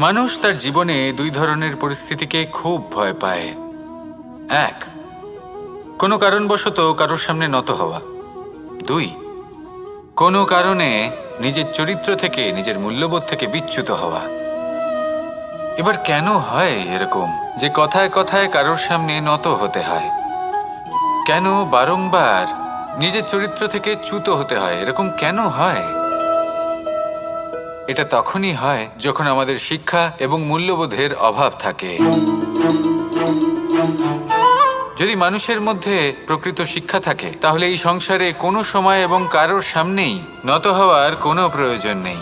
মানুষ তার জীবনে দুই ধরনের পরিস্থিতিকে খুব ভয় পায়। এক, কোনো কারণবশত কারোর সামনে নত হওয়া। দুই, কোনো কারণে নিজের চরিত্র থেকে, নিজের মূল্যবোধ থেকে বিচ্যুত হওয়া। এবার কেন হয় এরকম যে কথায় কথায় কারোর সামনে নত হতে হয়? কেন বারংবার নিজের চরিত্র থেকে চ্যুত হতে হয়? এরকম কেন হয়? এটা তখনই হয় যখন আমাদের শিক্ষা এবং মূল্যবোধের অভাব থাকে। যদি মানুষের মধ্যে প্রকৃত শিক্ষা থাকে তাহলে এই সংসারে কোনো সময় এবং কারোর সামনেই নত হওয়ার কোনো প্রয়োজন নেই।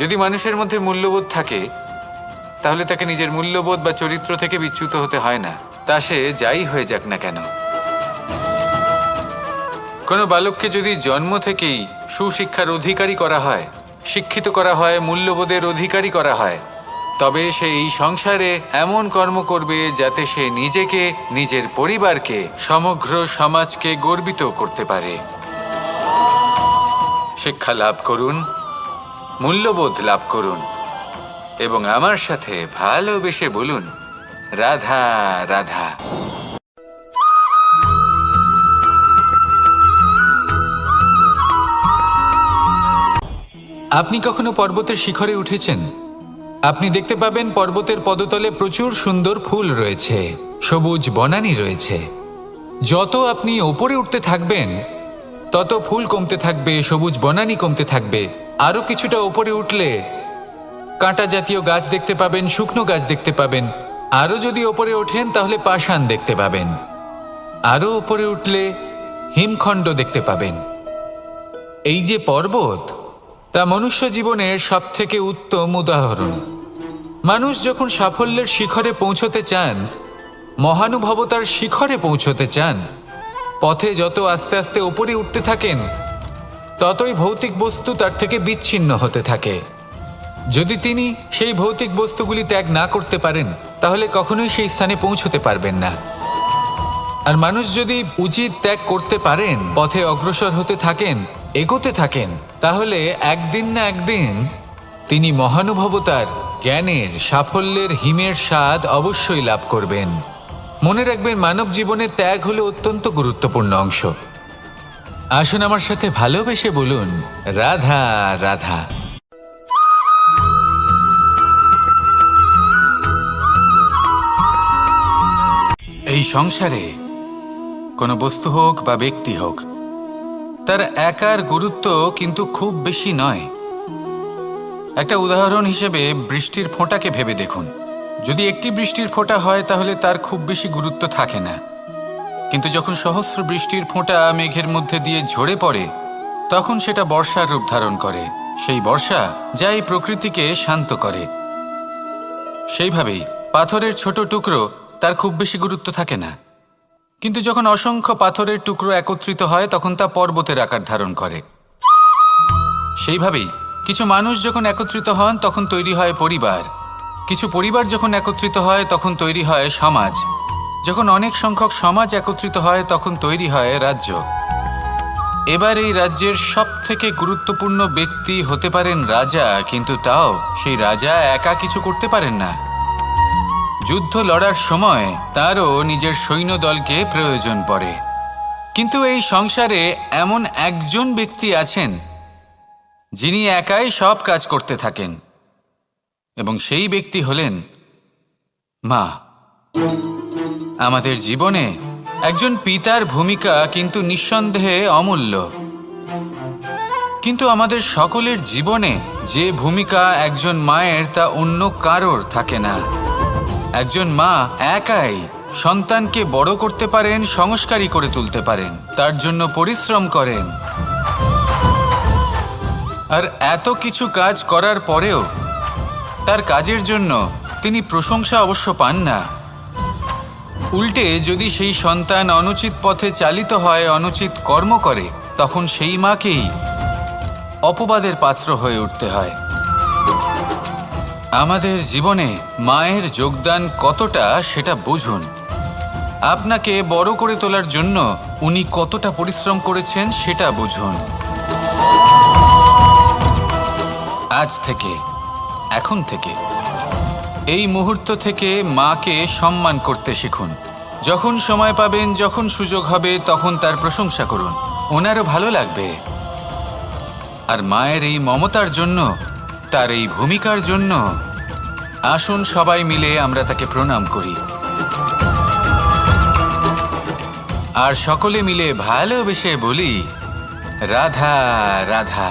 যদি মানুষের মধ্যে মূল্যবোধ থাকে তাহলে তাকে নিজের মূল্যবোধ বা চরিত্র থেকে বিচ্যুত হতে হয় না, তা সে যাই হয়ে যাক না কেন। কোনো বালককে যদি জন্ম থেকেই সুশিক্ষার অধিকারী করা হয়, শিক্ষিত করা হয়, মূল্যবোধের অধিকারী করা হয়, তবে সে এই সংসারে এমন কর্ম করবে যাতে সে নিজেকে, নিজের পরিবারকে, সমগ্র সমাজকে গর্বিত করতে পারে। শিক্ষা লাভ করুন, মূল্যবোধ লাভ করুন এবং আমার সাথে ভালোবেসে বলুন, রাধা রাধা। আপনি কখনো পর্বতের শিখরে উঠেছেন? আপনি দেখতে পাবেন পর্বতের পদতলে প্রচুর সুন্দর ফুল রয়েছে, সবুজ বনানী রয়েছে। যত আপনি ওপরে উঠতে থাকবেন তত ফুল কমতে থাকবে, সবুজ বনানী কমতে থাকবে। আরও কিছুটা ওপরে উঠলে কাঁটা জাতীয় গাছ দেখতে পাবেন, শুকনো গাছ দেখতে পাবেন। আরও যদি ওপরে ওঠেন তাহলে পাষাণ দেখতে পাবেন। আরও ওপরে উঠলে হিমখণ্ড দেখতে পাবেন। এই যে পর্বত, তা মনুষ্য জীবনের সবথেকে উত্তম উদাহরণ। মানুষ যখন সাফল্যের শিখরে পৌঁছতে চান, মহানুভবতার শিখরে পৌঁছতে চান, পথে যত আস্তে আস্তে ওপরে উঠতে থাকেন ততই ভৌতিক বস্তু তার থেকে বিচ্ছিন্ন হতে থাকে। যদি তিনি সেই ভৌতিক বস্তুগুলি ত্যাগ না করতে পারেন তাহলে কখনোই সেই স্থানে পৌঁছতে পারবেন না। আর মানুষ যদি উচিত ত্যাগ করতে পারেন, পথে অগ্রসর হতে থাকেন, এগোতে থাকেন, তাহলে একদিন না একদিন তিনি মহানুভবতার, জ্ঞানের, সাফল্যের হিমের স্বাদ অবশ্যই লাভ করবেন। মনে রাখবেন, মানব জীবনে ত্যাগ হলো অত্যন্ত গুরুত্বপূর্ণ অংশ। আসুন আমার সাথে ভালোবেসে বলুন, রাধা রাধা। এই সংসারে কোনো বস্তু হোক বা ব্যক্তি হোক, তার একার গুরুত্ব কিন্তু খুব বেশি নয়। একটা উদাহরণ হিসেবে বৃষ্টির ফোঁটাকে ভেবে দেখুন। যদি একটি বৃষ্টির ফোঁটা হয় তাহলে তার খুব বেশি গুরুত্ব থাকে না, কিন্তু যখন সহস্র বৃষ্টির ফোঁটা মেঘের মধ্যে দিয়ে ঝরে পড়ে তখন সেটা বর্ষার রূপ ধারণ করে। সেই বর্ষা যা এই প্রকৃতিকে শান্ত করে। সেইভাবেই পাথরের ছোট টুকরো, তার খুব বেশি গুরুত্ব থাকে না, কিন্তু যখন অসংখ্য পাথরের টুকরো একত্রিত হয় তখন তা পর্বতের আকার ধারণ করে। সেইভাবেই কিছু মানুষ যখন একত্রিত হন তখন তৈরি হয় পরিবার। কিছু পরিবার যখন একত্রিত হয় তখন তৈরি হয় সমাজ। যখন অনেক সংখ্যক সমাজ একত্রিত হয় তখন তৈরি হয় রাজ্য। এবার এই রাজ্যের সবথেকে গুরুত্বপূর্ণ ব্যক্তি হতে পারেন রাজা, কিন্তু তাও সেই রাজা একা কিছু করতে পারেন না। যুদ্ধ লড়ার সময় তারও নিজের সৈন্যদলকে প্রয়োজন পড়ে। কিন্তু এই সংসারে এমন একজন ব্যক্তি আছেন যিনি একাই সব কাজ করতে থাকেন, এবং সেই ব্যক্তি হলেন মা। আমাদের জীবনে একজন পিতার ভূমিকা কিন্তু নিঃসন্দেহে অমূল্য, কিন্তু আমাদের সকলের জীবনে যে ভূমিকা একজন মায়ের তা অন্য কারোর থাকে না। একজন মা একাই সন্তানকে বড় করতে পারেন, সংস্কারী করে তুলতে পারেন, তার জন্য পরিশ্রম করেন। আর এত কিছু কাজ করার পরেও তার কাজের জন্য তিনি প্রশংসা অবশ্য পান না। উল্টে যদি সেই সন্তান অনুচিত পথে চালিত হয়, অনুচিত কর্ম করে, তখন সেই মাকেই অপবাদের পাত্র হয়ে উঠতে হয়। আমাদের জীবনে মায়ের যোগদান কতটা সেটা বুঝুন। আপনাকে বড় করে তোলার জন্য উনি কতটা পরিশ্রম করেছেন সেটা বুঝুন। আজ থেকে এখন থেকে। এই মুহূর্ত থেকে মাকে সম্মান করতে শিখুন। যখন সময় পাবেন, যখন সুযোগ হবে, তখন তার প্রশংসা করুন। ওনারও ভালো লাগবে। আর মায়ের এই মমতার জন্য, তার এই ভূমিকার জন্য আসুন সবাই মিলে আমরা তাকে প্রণাম করি। আর সকলে মিলে ভালোবেসে বলি, রাধা রাধা।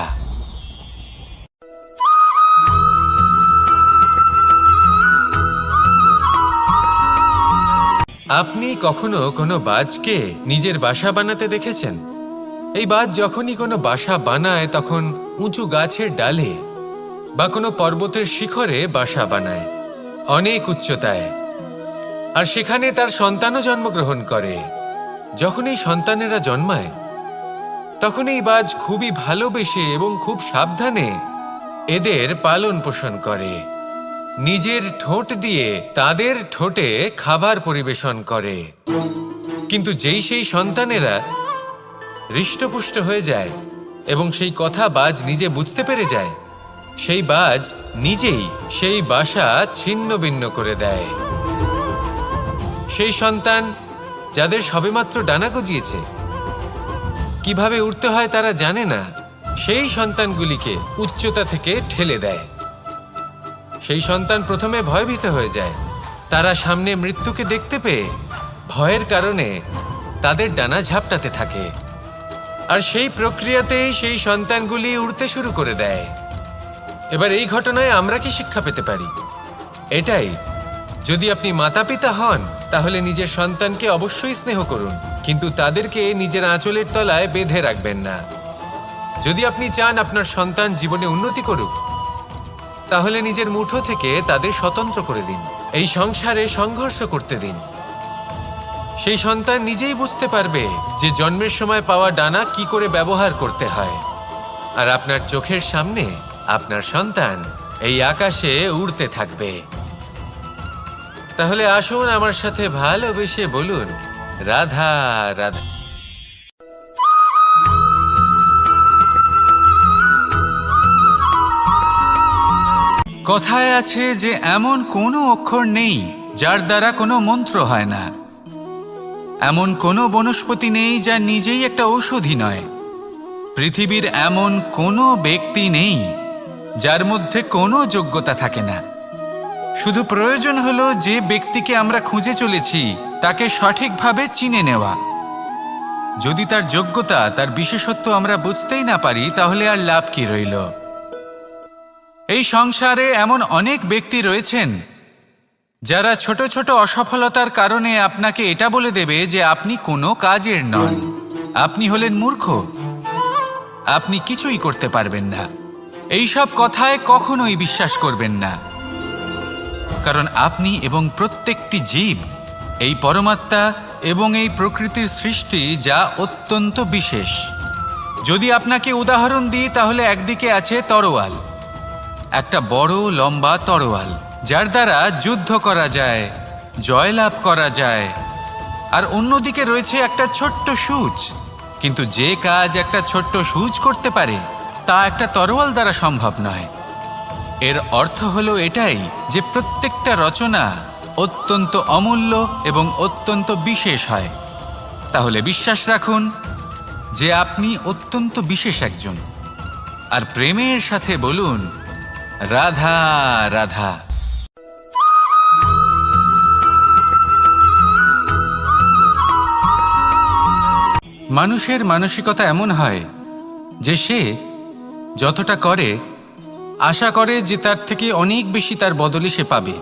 আপনি কখনো কোনো বাজকে নিজের বাসা বানাতে দেখেছেন? এই বাজ যখনই কোনো বাসা বানায় তখন উঁচু গাছের ডালে বা কোনো পর্বতের শিখরে বাসা বানায়, অনেক উচ্চতায়। আর সেখানে তার সন্তানও জন্মগ্রহণ করে। যখন এই সন্তানেরা জন্মায় তখন এই বাজ খুবই ভালোবেসে এবং খুব সাবধানে এদের পালন পোষণ করে। নিজের ঠোঁট দিয়ে তাদের ঠোঁটে খাবার পরিবেশন করে। কিন্তু যেই সেই সন্তানেরা হৃষ্টপুষ্ট হয়ে যায় এবং সেই কথা বাজ নিজে বুঝতে পেরে যায়, সেই বাজ নিজেই সেই বাসা ছিন্ন ভিন্ন করে দেয়। সেই সন্তান যাদের সবেমাত্র ডানা গজিয়েছে, কিভাবে উড়তে হয় তারা জানে না, সেই সন্তানগুলিকে উচ্চতা থেকে ঠেলে দেয়। সেই সন্তান প্রথমে ভয়ভীত হয়ে যায়। তারা সামনে মৃত্যুকে দেখতে পেয়ে ভয়ের কারণে তাদের ডানা ঝাপটাতে থাকে। আর সেই প্রক্রিয়াতেই সেই সন্তানগুলি উড়তে শুরু করে দেয়। এবার এই ঘটনায় আমরা কি শিক্ষা পেতে পারি? এটাই, যদি আপনি মাতা পিতা হন তাহলে নিজের সন্তানকে অবশ্যই স্নেহ করুন, কিন্তু তাদেরকে নিজের আঁচলের তলায় বেঁধে রাখবেন না। যদি আপনি চান আপনার সন্তান জীবনে উন্নতি করুক, তাহলে নিজের মুঠো থেকে তাদের স্বতন্ত্র করে দিন। এই সংসারে সংঘর্ষ করতে দিন। সেই সন্তান নিজেই বুঝতে পারবে যে জন্মের সময় পাওয়া ডানা কি করে ব্যবহার করতে হয়। আর আপনার চোখের সামনে আপনার সন্তান এই আকাশে উড়তে থাকবে। তাহলে আসুন আমার সাথে ভালোবেসে বলুন, রাধা রাধা। কথায় আছে যে এমন কোনো অক্ষর নেই যার দ্বারা কোনো মন্ত্র হয় না। এমন কোনো বনস্পতি নেই যা নিজেই একটা ঔষধি নয়। পৃথিবীর এমন কোনো ব্যক্তি নেই যার মধ্যে কোনো যোগ্যতা থাকে না। শুধু প্রয়োজন হলো যে ব্যক্তিকে আমরা খুঁজে চলেছি তাকে সঠিকভাবে চিনে নেওয়া। যদি তার যোগ্যতা, তার বিশেষত্ব আমরা বুঝতেই না পারি, তাহলে আর লাভ কি রইল? এই সংসারে এমন অনেক ব্যক্তি রয়েছেন যারা ছোট ছোট অসফলতার কারণে আপনাকে এটা বলে দেবে যে আপনি কোনো কাজের নন, আপনি হলেন মূর্খ, আপনি কিছুই করতে পারবেন না। এইসব কথায় কখনোই বিশ্বাস করবেন না, কারণ আপনি এবং প্রত্যেকটি জীব এই পরমাত্মা এবং এই প্রকৃতির সৃষ্টি, যা অত্যন্ত বিশেষ। যদি আপনাকে উদাহরণ দিই তাহলে একদিকে আছে তরোয়াল, একটা বড় লম্বা তরোয়াল যার দ্বারা যুদ্ধ করা যায়, জয়লাভ করা যায়। আর অন্যদিকে রয়েছে একটা ছোট্ট সূচ, কিন্তু যে কাজ একটা ছোট্ট সূচ করতে পারে তা একটা তরোয়াল দ্বারা সম্ভব নয়। এর অর্থ হলো এটাই যে প্রত্যেকটা রচনা অত্যন্ত অমূল্য এবং অত্যন্ত বিশেষ হয়। তাহলে বিশ্বাস রাখুন যে আপনি অত্যন্ত বিশেষ একজন, আর প্রেমের সাথে বলুন, রাধা রাধা। মানুষের মানসিকতা এমন হয় যে সে যতটা করে আশা করে যে তার থেকে অনেক বেশি তার বদলে সে পাবে।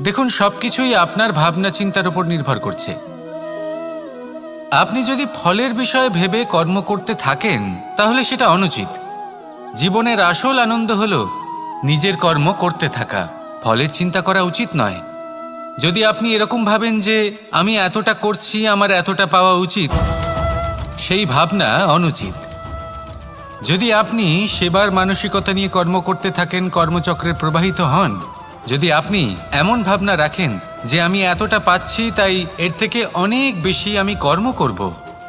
দেখুন, সবকিছুই আপনার ভাবনা চিন্তার উপর নির্ভর করছে। আপনি যদি ফলের বিষয়ে ভেবে কর্ম করতে থাকেন তাহলে সেটা অনুচিত। জীবনের আসল আনন্দ হলো নিজের কর্ম করতে থাকা, ফলের চিন্তা করা উচিত নয়। যদি আপনি এরকম ভাবেন যে আমি এতটা করছি, আমার এতটা পাওয়া উচিত, সেই ভাবনা অনুচিত। যদি আপনি সেবার মানসিকতা নিয়ে কর্ম করতে থাকেন, কর্মচক্রে প্রবাহিত হন, যদি আপনি এমন ভাবনা রাখেন যে আমি এতটা পাচ্ছি তাই এর থেকে অনেক বেশি আমি কর্ম করব,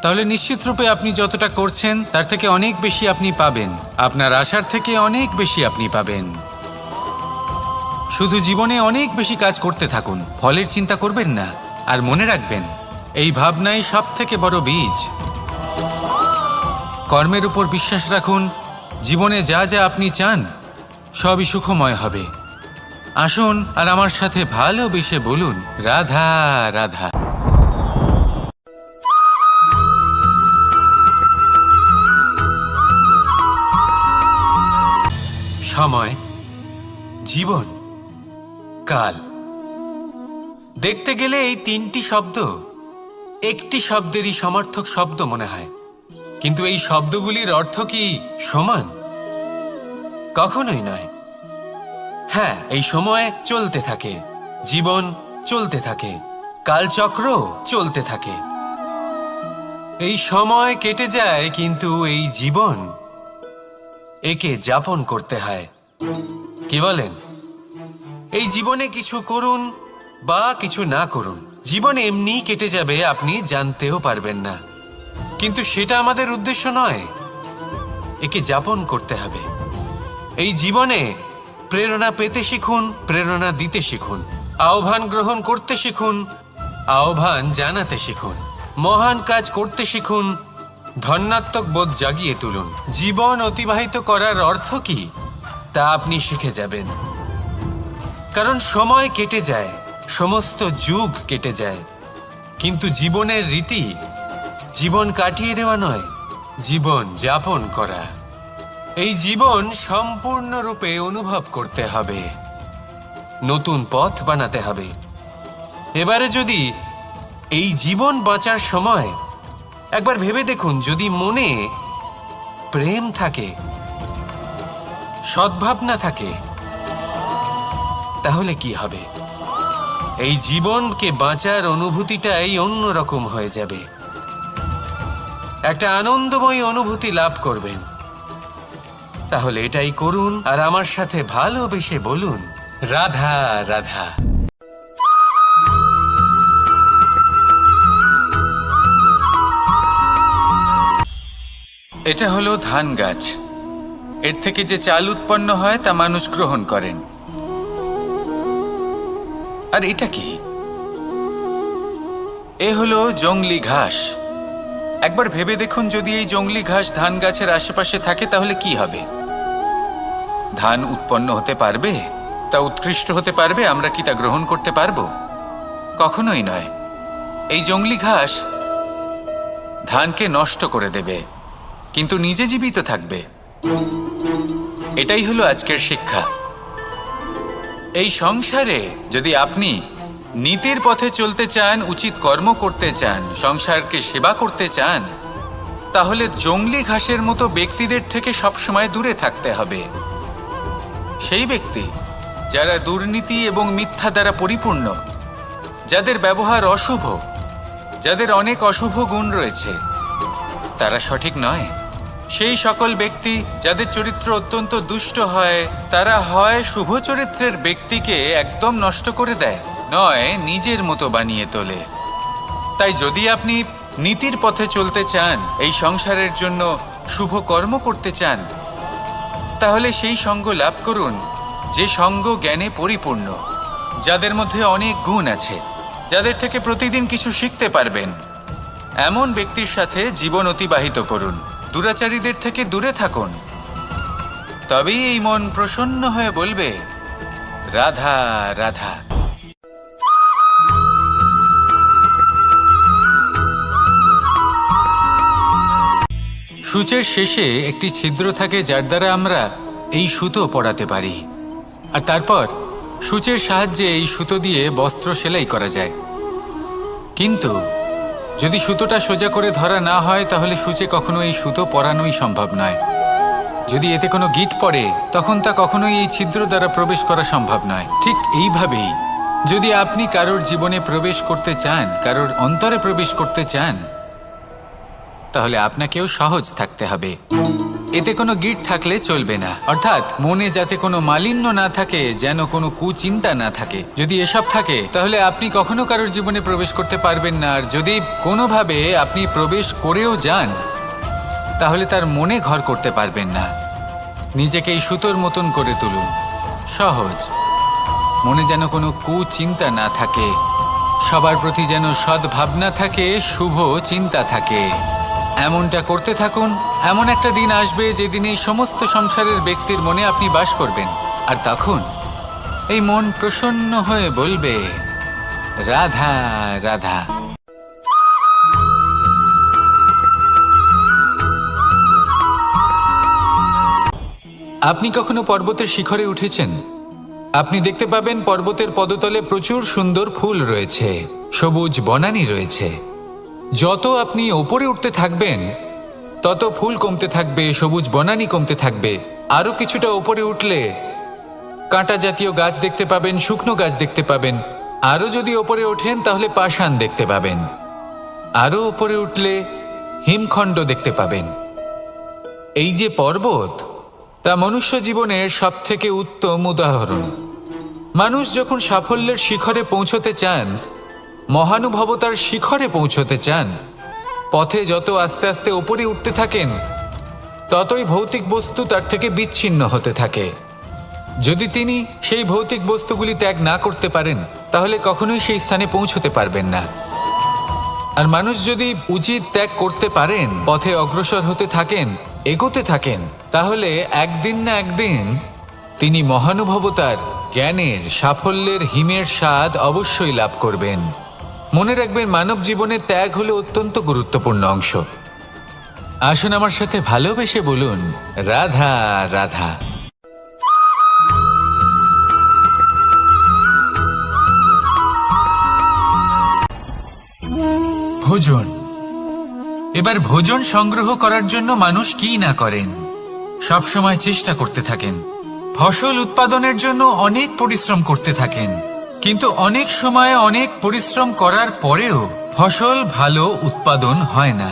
তাহলে নিশ্চিতরূপে আপনি যতটা করছেন তার থেকে অনেক বেশি আপনি পাবেন, আপনার আশার থেকে অনেক বেশি আপনি পাবেন। শুধু জীবনে অনেক বেশি কাজ করতে থাকুন, ফলের চিন্তা করবেন না। আর মনে রাখবেন, এই ভাবনাই সব থেকে বড় বীজ। কর্মের উপর বিশ্বাস রাখুন, জীবনে যা যা আপনি চান সবই সুখময় হবে। আসুন আর আমার সাথে ভালোবেসে বলুন, রাধা রাধা। সময়, জীবন, কাল। দেখতে গেলে এই তিনটি শব্দ একটি শব্দেরই সমার্থক শব্দ মনে হয়, কিন্তু এই শব্দগুলির অর্থ কি সমান? কখনোই নয়। হ্যাঁ, এই সময় চলতে থাকে, জীবন চলতে থাকে, কালচক্র চলতে থাকে। এই সময় কেটে যায়, কিন্তু এই জীবন, একে যাপন করতে হয়। কি বলেন? এই জীবনে কিছু করুন বা কিছু না করুন, জীবন এমনি কেটে যাবে, আপনি জানতেও পারবেন না। কিন্তু সেটা আমাদের উদ্দেশ্য নয়, একে যাপন করতে হবে। এই জীবনে প্রেরণা পেতে শিখুন, প্রেরণা দিতে শিখুন, আহ্বান গ্রহণ করতে শিখুন, আহ্বান জানাতে শিখুন, মহান কাজ করতে শিখুন, ধন্যাত্মক বোধ জাগিয়ে তুলুন। জীবন অতিবাহিত করার অর্থ কি তা আপনি শিখে যাবেন। কারণ সময় কেটে যায়, সমস্ত যুগ কেটে যায়, কিন্তু জীবনের রীতি জীবন কাটিয়ে দেওয়া নয়, জীবন যাপন করা। এই জীবন সম্পূর্ণরূপে অনুভব করতে হবে, নতুন পথ বানাতে হবে। এবারে যদি এই জীবন বাঁচার সময় একবার ভেবে দেখুন, যদি মনে প্রেম থাকে, সদ্ভাবনা থাকে, তাহলে কি হবে? এই জীবনকে বাঁচার অনুভূতিটাই অন্যরকম হয়ে যাবে, একটা আনন্দময় অনুভূতি লাভ করবেন। তাহলে এটাই করুন আর আমার সাথে ভালোবেসে বলুন, রাধা রাধা। এটা হলো ধান গাছ। এর থেকে যে চাল উৎপন্ন হয় তা মানুষ গ্রহণ করেন। আর এটা কি? এ হলো জংলি ঘাস। একবার ভেবে দেখুন, যদি এই জংলি ঘাস ধান গাছের আশেপাশে থাকে তাহলে কি হবে? ধান উৎপন্ন হতে পারবে? তা উৎকৃষ্ট হতে পারবে? আমরা কি তা গ্রহণ করতে পারবো? কখনোই নয়। এই জংলি ঘাস ধানকে নষ্ট করে দেবে, কিন্তু নিজে জীবিত থাকবে। এটাই হলো আজকের শিক্ষা। এই সংসারে যদি আপনি নীতির পথে চলতে চান, উচিত কর্ম করতে চান, সংসারকে সেবা করতে চান, তাহলে জংলি ঘাসের মতো ব্যক্তিদের থেকে সবসময় দূরে থাকতে হবে। সেই ব্যক্তি যারা দুর্নীতি এবং মিথ্যা দ্বারা পরিপূর্ণ, যাদের ব্যবহার অশুভ, যাদের অনেক অশুভ গুণ রয়েছে, তারা সঠিক নয়। সেই সকল ব্যক্তি যাদের চরিত্র অত্যন্ত দুষ্ট হয়, তারা হয় শুভ চরিত্রের ব্যক্তিকে একদম নষ্ট করে দেয়, নয় নিজের মতো বানিয়ে তোলে। তাই যদি আপনি নীতির পথে চলতে চান, এই সংসারের জন্য শুভ কর্ম করতে চান, তাহলে সেই সঙ্গ লাভ করুন যে সঙ্গ জ্ঞানে পরিপূর্ণ, যাদের মধ্যে অনেক গুণ আছে, যাদের থেকে প্রতিদিন কিছু শিখতে পারবেন। এমন ব্যক্তির সাথে জীবন অতিবাহিত করুন, দুরাচারীদের থেকে দূরে থাকুন। তবেই এই মন প্রসন্ন হয়ে বলবে, রাধা রাধা। সূচের শেষে একটি ছিদ্র থাকে, যার দ্বারা আমরা এই সুতো পরাতে পারি, আর তারপর সূচের সাহায্যে এই সুতো দিয়ে বস্ত্র সেলাই করা যায়। কিন্তু যদি সুতোটা সোজা করে ধরা না হয়, তাহলে সূচে কখনো এই সুতো পরানোই সম্ভব নয়। যদি এতে কোনো গিঁট পড়ে, তখন তা কখনোই এই ছিদ্র দ্বারা প্রবেশ করা সম্ভব নয়। ঠিক এইভাবেই যদি আপনি কারোর জীবনে প্রবেশ করতে চান, কারোর অন্তরে প্রবেশ করতে চান, তাহলে আপনাকেও সহজ থাকতে হবে। এতে কোনো গিঁট থাকলে চলবে না, অর্থাৎ মনে যাতে কোনো মালিন্য না থাকে, যেন কোনো কুচিন্তা না থাকে। যদি এসব থাকে, তাহলে আপনি কখনো কারোর জীবনে প্রবেশ করতে পারবেন না। আর যদি কোনোভাবে আপনি প্রবেশ করেও যান, তাহলে তার মনে ঘর করতে পারবেন না। নিজেকে এই সুতোর মতন করে তুলুন, সহজ। মনে যেন কোনো কুচিন্তা না থাকে, সবার প্রতি যেন সদ্ভাবনা থাকে, শুভ চিন্তা থাকে। এমনটা করতে থাকুন। এমন একটা দিন আসবে যেদিন এই সমস্ত সংসারের ব্যক্তির মনে আপনি বাস করবেন, আর তখন এই মন প্রসন্ন হয়ে বলবে, রাধা রাধা। আপনি কখনো পর্বতের শিখরে উঠেছেন? আপনি দেখতে পাবেন পর্বতের পদতলে প্রচুর সুন্দর ফুল রয়েছে, সবুজ বনানী রয়েছে। যত আপনি ওপরে উঠতে থাকবেন তত ফুল কমতে থাকবে, সবুজ বনানী কমতে থাকবে। আরও কিছুটা ওপরে উঠলে কাঁটা জাতীয় গাছ দেখতে পাবেন, শুকনো গাছ দেখতে পাবেন। আরও যদি ওপরে ওঠেন তাহলে পাষাণ দেখতে পাবেন। আরও ওপরে উঠলে হিমখণ্ড দেখতে পাবেন। এই যে পর্বত, তা মনুষ্য জীবনের সবথেকে উত্তম উদাহরণ। মানুষ যখন সাফল্যের শিখরে পৌঁছতে চান, মহানুভবতার শিখরে পৌঁছতে চান, পথে যত আস্তে আস্তে ওপরে উঠতে থাকেন ততই ভৌতিক বস্তু তার থেকে বিচ্ছিন্ন হতে থাকে। যদি তিনি সেই ভৌতিক বস্তুগুলি ত্যাগ না করতে পারেন তাহলে কখনোই সেই স্থানে পৌঁছতে পারবেন না। আর মানুষ যদি উচিত ত্যাগ করতে পারেন, পথে অগ্রসর হতে থাকেন, এগোতে থাকেন, তাহলে একদিন না একদিন তিনি মহানুভবতার, জ্ঞানের, সাফল্যের হিমের স্বাদ অবশ্যই লাভ করবেন। মনে রাখবেন, মানব জীবনে ত্যাগ হলো অত্যন্ত গুরুত্বপূর্ণ অংশ। আসুন আমার সাথে ভালোবেসে বলুন, রাধা রাধা। ভোজন। এবার ভোজন সংগ্রহ করার জন্য মানুষ কি না করেন, সবসময় চেষ্টা করতে থাকেন। ফসল উৎপাদনের জন্য অনেক পরিশ্রম করতে থাকেন, কিন্তু অনেক সময় অনেক পরিশ্রম করার পরেও ফসল ভালো উৎপাদন হয় না।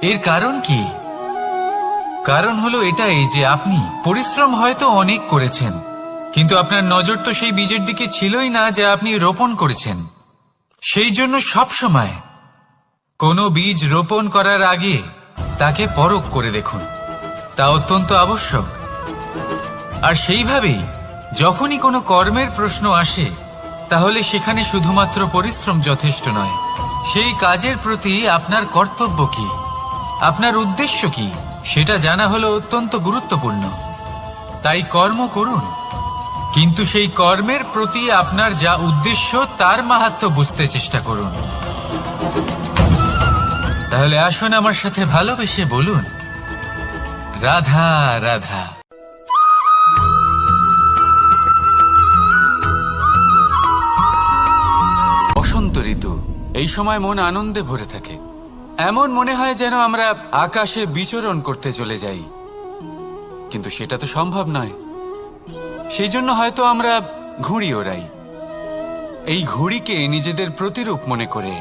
এর কারণ কি? কারণ হলো এটাই যে আপনি পরিশ্রম হয়তো অনেক করেছেন, কিন্তু আপনার নজর তো সেই বীজের দিকে ছিলই না যা আপনি রোপণ করেছেন। সেই জন্য সবসময় কোনো বীজ রোপণ করার আগে তাকে পরখ করে দেখুন, তা অত্যন্ত আবশ্যক। আর সেইভাবেই যখনই কোনো কর্মের প্রশ্ন আসে, তাহলে সেখানে শুধুমাত্র পরিশ্রম যথেষ্ট নয়। সেই কাজের প্রতি আপনার কর্তব্য কি, আপনার উদ্দেশ্য কি, সেটা জানা হলো অত্যন্ত গুরুত্বপূর্ণ। তাই কর্ম করুন, কিন্তু সেই কর্মের প্রতি আপনার যা উদ্দেশ্য তার মাহাত্ম্য বুঝতে চেষ্টা করুন। তাহলে আসুন আমার সাথে ভালোবেসে বলুন, রাধা রাধা। বসন্ত ঋতু, এই সময় মন আনন্দে ভরে থাকে। এমন মনে হয় যেন আমরা আকাশে বিচরণ করতে চলে যাই, কিন্তু সেটা তো সম্ভব নয়। সেই জন্য হয়তো আমরা ঘুড়ি ওড়াই, এই ঘুড়িকে নিজেদের প্রতিরূপ মনে করে।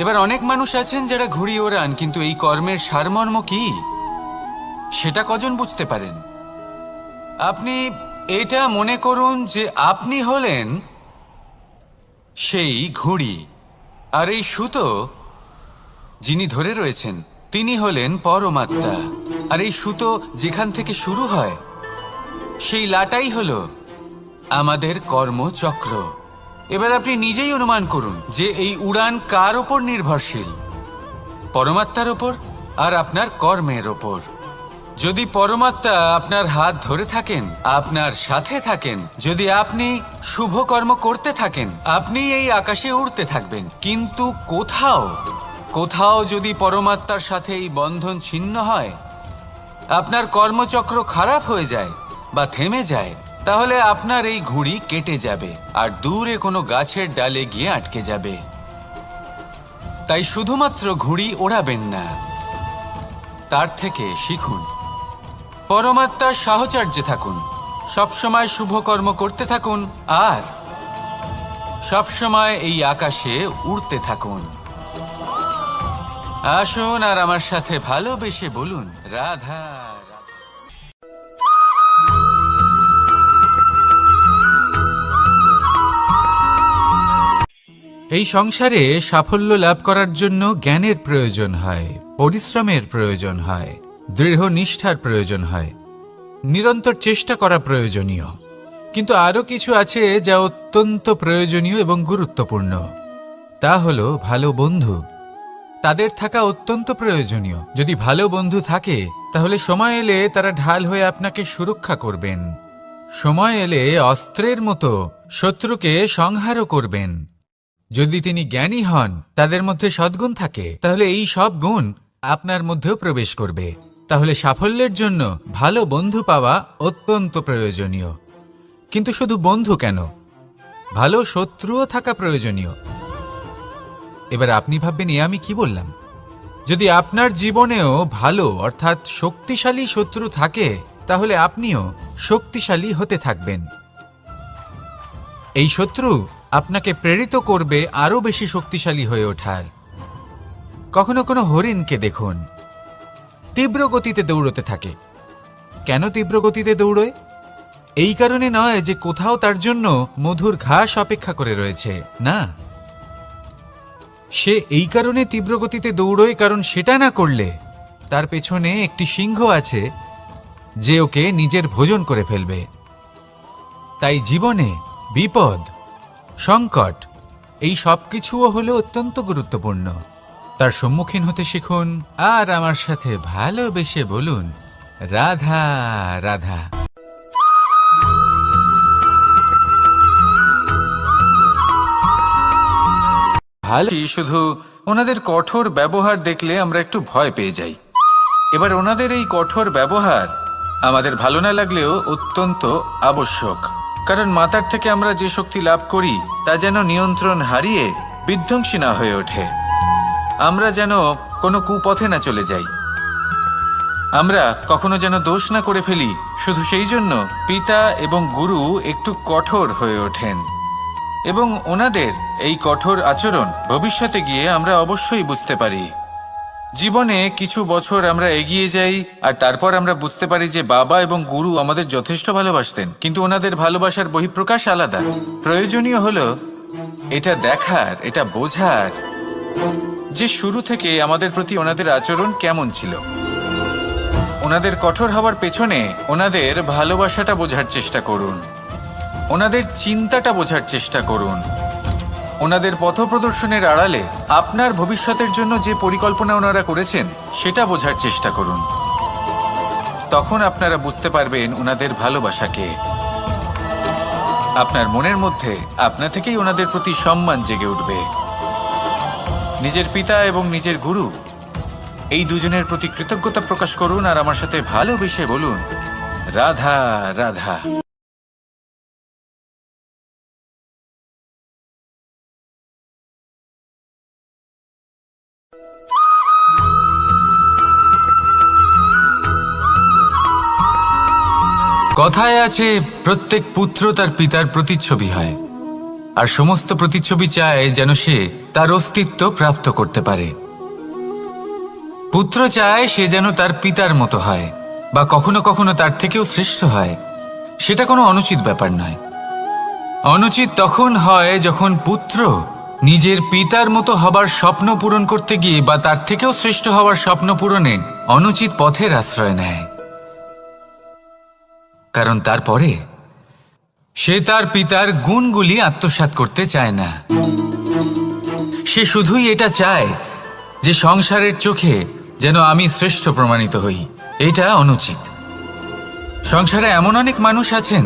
এবার অনেক মানুষ আছেন যারা ঘুড়ি ওড়ান, কিন্তু এই কর্মের সারমর্ম কি সেটা কজন বুঝতে পারেন? আপনি এটা মনে করুন যে আপনি হলেন সেই ঘুড়ি, আর এই সুতো যিনি ধরে রয়েছেন তিনি হলেন পরমাত্মা। আর এই সুতো যেখান থেকে শুরু হয় সেই লাটাই হলো আমাদের কর্মচক্র। এবার আপনি নিজেই অনুমান করুন যে এই উড়ান কার ওপর নির্ভরশীল, পরমাত্মার ওপর আর আপনার কর্মের ওপর। যদি পরমাত্মা আপনার হাত ধরে থাকেন, আপনার সাথে থাকেন, যদি আপনি শুভ কর্ম করতে থাকেন, আপনি এই আকাশে উড়তে থাকবেন। কিন্তু কোথাও কোথাও যদি পরমাত্মার সাথে এই বন্ধন ছিন্ন হয়, আপনার কর্মচক্র খারাপ হয়ে যায় বা থেমে যায়, তাহলে আপনার এই ঘুড়ি কেটে যাবে আর দূরে কোনো গাছের ডালে গিয়ে আটকে যাবে। তাই শুধুমাত্র ঘুড়ি ওড়াবেন না, তার থেকে শিখুন, পরমাত্মার সাহচর্যে থাকুন, সবসময় শুভ কর্ম করতে থাকুন আর সবসময় এই আকাশে উড়তে থাকুন। আসুন আর আমার সাথে ভালোবেসে বলুন, রাধা। এই সংসারে সাফল্য লাভ করার জন্য জ্ঞানের প্রয়োজন হয়, পরিশ্রমের প্রয়োজন হয়, দৃঢ় নিষ্ঠার প্রয়োজন হয়, নিরন্তর চেষ্টা করা প্রয়োজনীয়। কিন্তু আরও কিছু আছে যা অত্যন্ত প্রয়োজনীয় এবং গুরুত্বপূর্ণ। তা হলো ভালো বন্ধু। তাদের থাকা অত্যন্ত প্রয়োজনীয়। যদি ভালো বন্ধু থাকে তাহলে সময় এলে তারা ঢাল হয়ে আপনাকে সুরক্ষা করবেন। সময় এলে অস্ত্রের মতো শত্রুকে সংহারও করবেন। যদি তিনি জ্ঞানী হন, তাদের মধ্যে সদ্গুণ থাকে, তাহলে এই সব গুণ আপনার মধ্যেও প্রবেশ করবে। তাহলে সাফল্যের জন্য ভালো বন্ধু পাওয়া অত্যন্ত প্রয়োজনীয়। কিন্তু শুধু বন্ধু কেন, ভালো শত্রুও থাকা প্রয়োজনীয়। এবার আপনি ভাববেন, এ আমি কি বললাম? যদি আপনার জীবনেও ভালো অর্থাৎ শক্তিশালী শত্রু থাকে, তাহলে আপনিও শক্তিশালী হতে থাকবেন। এই শত্রু আপনাকে প্রেরিত করবে আরও বেশি শক্তিশালী হয়ে ওঠার। কখনো কোনো হরিণকে দেখুন, তীব্র গতিতে দৌড়তে থাকে। কেন তীব্র গতিতে দৌড়য়? এই কারণে নয় যে কোথাও তার জন্য মধুর ঘাস অপেক্ষা করে রয়েছে, না। সে এই কারণে তীব্র গতিতে দৌড়য় কারণ সেটা না করলে তার পেছনে একটি সিংহ আছে যে ওকে নিজের ভোজন করে ফেলবে। তাই জীবনে বিপদ, সংকট, এই সব কিছুও হলো অত্যন্ত গুরুত্বপূর্ণ। তার সম্মুখীন হতে শিখুন আর আমার সাথে ভালোবেসে বলুন, রাধা রাধা। ভালো, শুধু ওনাদের কঠোর ব্যবহার দেখলে আমরা একটু ভয় পেয়ে যাই। এবার ওনাদের এই কঠোর ব্যবহার আমাদের ভালো না লাগলেও অত্যন্ত আবশ্যক, কারণ মাতার থেকে আমরা যে শক্তি লাভ করি তা যেন নিয়ন্ত্রণ হারিয়ে বিধ্বংসী না হয়ে ওঠে। আমরা যেন কোনো কুপথে না চলে যাই, আমরা কখনো যেন দোষ না করে ফেলি। শুধু সেই জন্য পিতা এবং গুরু একটু কঠোর হয়ে ওঠেন, এবং ওনাদের এই কঠোর আচরণ ভবিষ্যতে গিয়ে আমরা অবশ্যই বুঝতে পারি। জীবনে কিছু বছর আমরা এগিয়ে যাই আর তারপর আমরা বুঝতে পারি যে বাবা এবং গুরু আমাদের যথেষ্ট ভালোবাসতেন, কিন্তু ওনাদের ভালোবাসার বহিঃপ্রকাশ আলাদা। প্রয়োজনীয় হলো এটা দেখার, এটা বোঝার যে শুরু থেকে আমাদের প্রতি ওনাদের আচরণ কেমন ছিল। ওনাদের কঠোর হওয়ার পেছনে ওনাদের ভালোবাসাটা বোঝার চেষ্টা করুন, ওনাদের চিন্তাটা বোঝার চেষ্টা করুন, ওনাদের পথপ্রদর্শনের আড়ালে আপনার ভবিষ্যতের জন্য যে পরিকল্পনা ওনারা করেছেন সেটা বোঝার চেষ্টা করুন। তখন আপনারা বুঝতে পারবেন ওনাদের ভালোবাসাকে। আপনার মনের মধ্যে আপনা থেকেই ওনাদের প্রতি সম্মান জেগে উঠবে। নিজের পিতা এবং নিজের গুরু এই দুজনের প্রতি কৃতজ্ঞতা প্রকাশ করুন আর আমার সাথে ভালোবেসে বলুন, রাধা রাধা। কথায় আছে, প্রত্যেক পুত্র তার পিতার প্রতিচ্ছবি হয়, আর সমস্ত প্রতিচ্ছবি চায় যেন সে তার অস্তিত্ব প্রাপ্ত করতে পারে। পুত্র চায় সে যেন তার পিতার মতো হয়, বা কখনো কখনো তার থেকেও শ্রেষ্ঠ হয়। সেটা কোনো অনুচিত ব্যাপার নয়। অনুচিত তখন হয় যখন পুত্র নিজের পিতার মতো হবার স্বপ্ন পূরণ করতে গিয়ে বা তার থেকেও শ্রেষ্ঠ হওয়ার স্বপ্ন পূরণে অনুচিত পথের আশ্রয় নেয়। কারণ তারপরে সে তার পিতার গুণগুলি আত্মসাৎ করতে চায় না। সে শুধুই এটা চায় যে সংসারের চোখে যেন আমি শ্রেষ্ঠ প্রমাণিত হই। এটা অনুচিত। সংসারে এমন অনেক মানুষ আছেন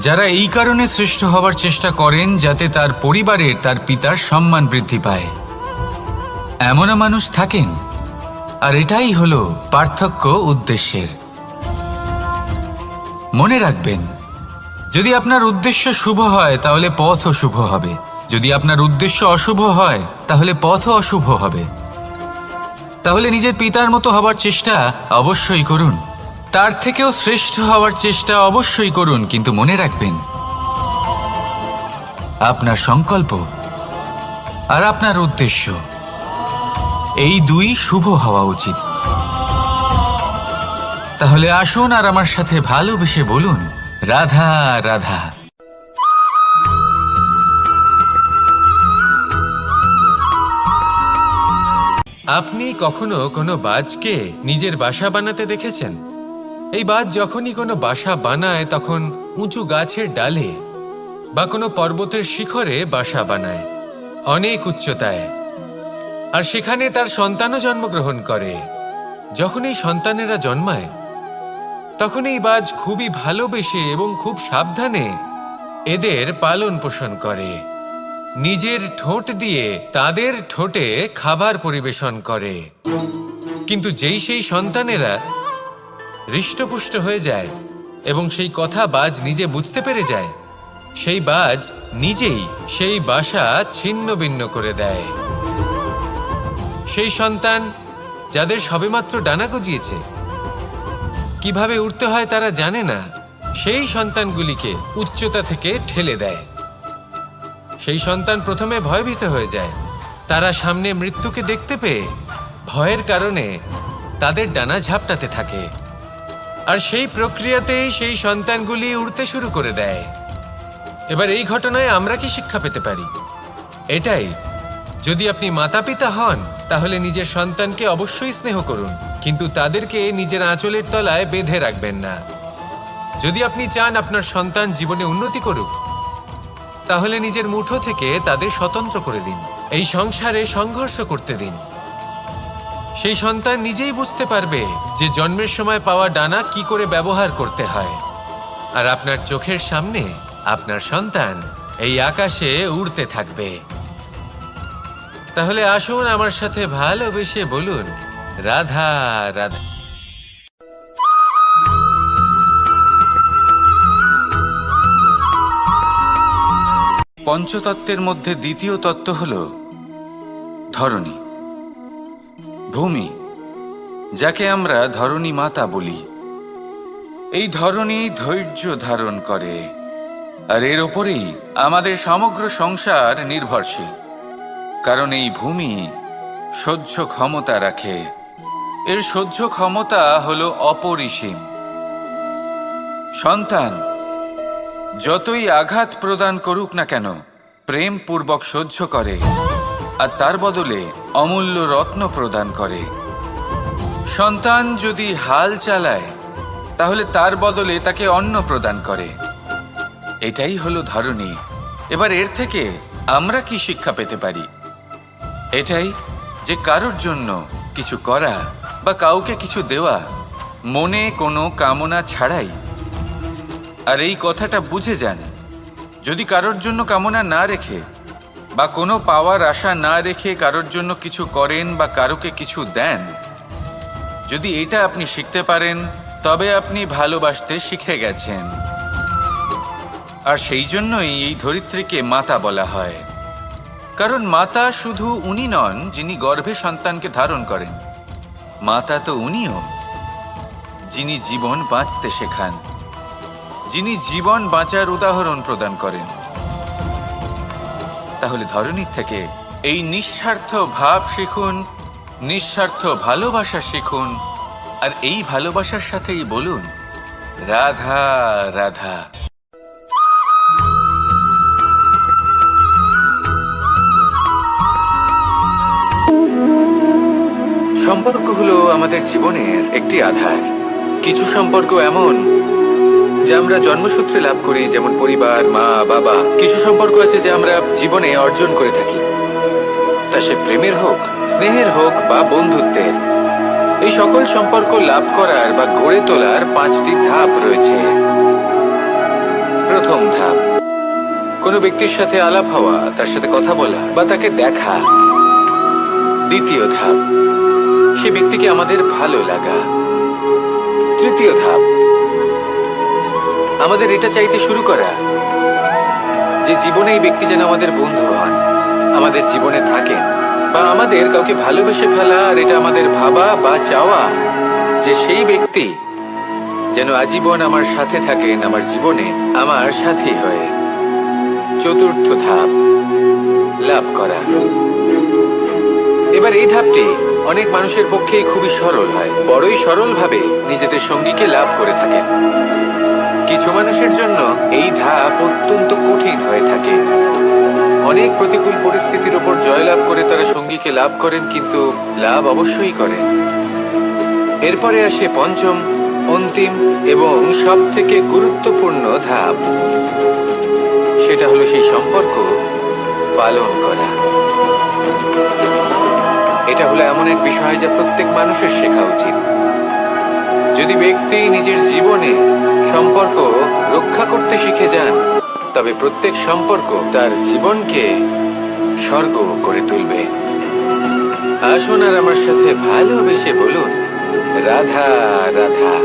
যারা এই কারণে শ্রেষ্ঠ হবার চেষ্টা করেন যাতে তার পরিবারের, তার পিতার সম্মান বৃদ্ধি পায়। এমনও মানুষ থাকেন, আর এটাই হলো পার্থক্য উদ্দেশ্যের। মনে রাখবেন, যদি আপনার উদ্দেশ্য শুভ হয় তাহলে পথও শুভ হবে, যদি আপনার উদ্দেশ্য অশুভ হয় তাহলে পথও অশুভ হবে। তাহলে নিজের পিতার মতো হবার চেষ্টা অবশ্যই করুন, তার থেকেও শ্রেষ্ঠ হওয়ার চেষ্টা অবশ্যই করুন, কিন্তু মনে রাখবেন আপনার সংকল্প আর আপনার উদ্দেশ্য এই দুই শুভ হওয়া উচিত। তাহলে আসুন আর আমার সাথে ভালোবেসে বলুন, রাধা রাধা। আপনি কখনো কোনো বাজকে নিজের বাসা বানাতে দেখেছেন? এই বাজ যখনই কোনো বাসা বানায় তখন উঁচু গাছের ডালে বা কোনো পর্বতের শিখরে বাসা বানায়, অনেক উচ্চতায়, আর সেখানে তার সন্তানও জন্মগ্রহণ করে। যখন এই সন্তানেরা জন্মায় তখন এই বাজ খুবই ভালোবেসে এবং খুব সাবধানে এদের পালন পোষণ করে। নিজের ঠোঁট দিয়ে তাদের ঠোঁটে খাবার পরিবেশন করে। কিন্তু যেই সেই সন্তানেরা হৃষ্টপুষ্ট হয়ে যায় এবং সেই কথা বাজ নিজে বুঝতে পেরে যায়, সেই বাজ নিজেই সেই বাসা ছিন্ন ভিন্ন করে দেয়। সেই সন্তান যাদের সবেমাত্র ডানা গজিয়েছে, কিভাবে উড়তে হয় তারা জানে না, সেই সন্তানগুলিকে উচ্চতা থেকে ঠেলে দেয়। সেই সন্তান প্রথমে ভয়ভীত হয়ে যায়। তারা সামনে মৃত্যুকে দেখতে পেয়ে ভয়ের কারণে তাদের ডানা ঝাপটাতে থাকে, আর সেই প্রক্রিয়াতেই সেই সন্তানগুলি উড়তে শুরু করে দেয়। এবার এই ঘটনায় আমরা কি শিক্ষা পেতে পারি? এটাই, যদি আপনি মাতা পিতা হন তাহলে নিজের সন্তানকে অবশ্যই স্নেহ করুন, কিন্তু তাদেরকে নিজের আঁচলের তলায় বেঁধে রাখবেন না। যদি আপনি চান আপনার সন্তান জীবনে উন্নতি করুক, তাহলে নিজের মুঠো থেকে তাদের স্বতন্ত্র করে দিন, এই সংসারে সংঘর্ষ করতে দিন। সেই সন্তান নিজেই বুঝতে পারবে যে জন্মের সময় পাওয়া ডানা কি করে ব্যবহার করতে হয়। আর আপনার চোখের সামনে আপনার সন্তান এই আকাশে উড়তে থাকবে। তাহলে আসুন আমার সাথে ভালোবেসে বলুন, রাধা রাধা। পঞ্চতত্ত্বের মধ্যে দ্বিতীয় তত্ত্ব হল ধরণী, ভূমি, যাকে আমরা ধরণী মাতা বলি। এই ধরণী ধৈর্য ধারণ করে, আর এর ওপরেই আমাদের সমগ্র সংসার নির্ভরশীল। কারণ এই ভূমি সহ্য ক্ষমতা রাখে, এর সহ্য ক্ষমতা হল অপরিসীম। সন্তান যতই আঘাত প্রদান করুক না কেন, প্রেম পূর্বক সহ্য করে, আর তার বদলে অমূল্য রত্ন প্রদান করে। সন্তান যদি হাল চালায় তাহলে তার বদলে তাকে অন্ন প্রদান করে। এটাই হলো ধরণী। এবার এর থেকে আমরা কি শিক্ষা পেতে পারি? এটাই যে কারোর জন্য কিছু করা বা কাউকে কিছু দেওয়া মনে কোনো কামনা ছাড়াই। আর এই কথাটা বুঝে যান, যদি কারোর জন্য কামনা না রেখে বা কোনো পাওয়ার আশা না রেখে কারোর জন্য কিছু করেন বা কারোকে কিছু দেন, যদি এটা আপনি শিখতে পারেন তবে আপনি ভালোবাসতে শিখে গেছেন। আর সেই জন্যই এই ধরিত্রীকে মাতা বলা হয়। কারণ মাতা শুধু উনি নন যিনি গর্ভে সন্তানকে ধারণ করেন, মাতা তো উনিও যিনি জীবন বাঁচতে শেখান, যিনি জীবন বাঁচার উদাহরণ প্রদান করেন। তাহলে ধরণীর থেকে এই নিঃস্বার্থ ভাব শিখুন, নিঃস্বার্থ ভালোবাসা শিখুন, আর এই ভালোবাসার সাথেই বলুন, রাধা রাধা। সম্পর্ক হলো আমাদের জীবনের একটি আধার। কিছু সম্পর্ক এমন যা আমরা জন্মসূত্রে লাভ করি, যেমন পরিবার, মা বাবা। কিছু সম্পর্ক আছে যা আমরা জীবনে অর্জন করে থাকি, তা সে প্রেমের হোক, স্নেহের হোক বা বন্ধুত্বের। এই সকল সম্পর্ক লাভ করার বা গড়ে তোলার 5টি ধাপ রয়েছে। প্রথম ধাপ, কোনো ব্যক্তির সাথে আলাপ হওয়া, তার সাথে কথা বলা বা তাকে দেখা। দ্বিতীয় ধাপ, সে ব্যক্তিকে আমাদের ভালো লাগা। তৃতীয় ধাপ, আমাদের এটা চাইতে শুরু করা যে জীবনে এই ব্যক্তি যেন আমাদের বন্ধু হন, আমাদের জীবনে থাকেন, বা আমাদের কাউকে ভালোবেসে ফেলা আর এটা আমাদের ভাবা বা চাওয়া যে সেই ব্যক্তি যেন আজীবন আমার সাথে থাকেন, আমার জীবনে আমার সাথী হয়ে। চতুর্থ ধাপ, লাভ করা। এবার এই ধাপটি অনেক মানুষের পক্ষেই খুবই সরল হয়, বড়ই সরলভাবে নিজেদের সঙ্গীকে লাভ করে থাকেন। কিছু মানুষের জন্য এই ধাপ অত্যন্ত কঠিন হয়ে থাকে। অনেক প্রতিকূল পরিস্থিতির উপর জয়লাভ করে তারা সঙ্গীকে লাভ করেন, কিন্তু লাভ অবশ্যই করেন। এরপরে আসে পঞ্চম ও অন্তিম এবং সব থেকে গুরুত্বপূর্ণ ধাপ, সেটা হলো সেই সম্পর্ক পালন করা। এটা হলো এমন এক বিষয় যা প্রত্যেক মানুষের শেখা উচিত। যদি ব্যক্তি নিজের জীবনে সম্পর্ক রক্ষা করতে শিখে যান, তবে প্রত্যেক সম্পর্ক তার জীবনকে স্বর্গ করে তুলবে। আসুন আর আমার সাথে ভালোবেসে বলুন, রাধা রাধা।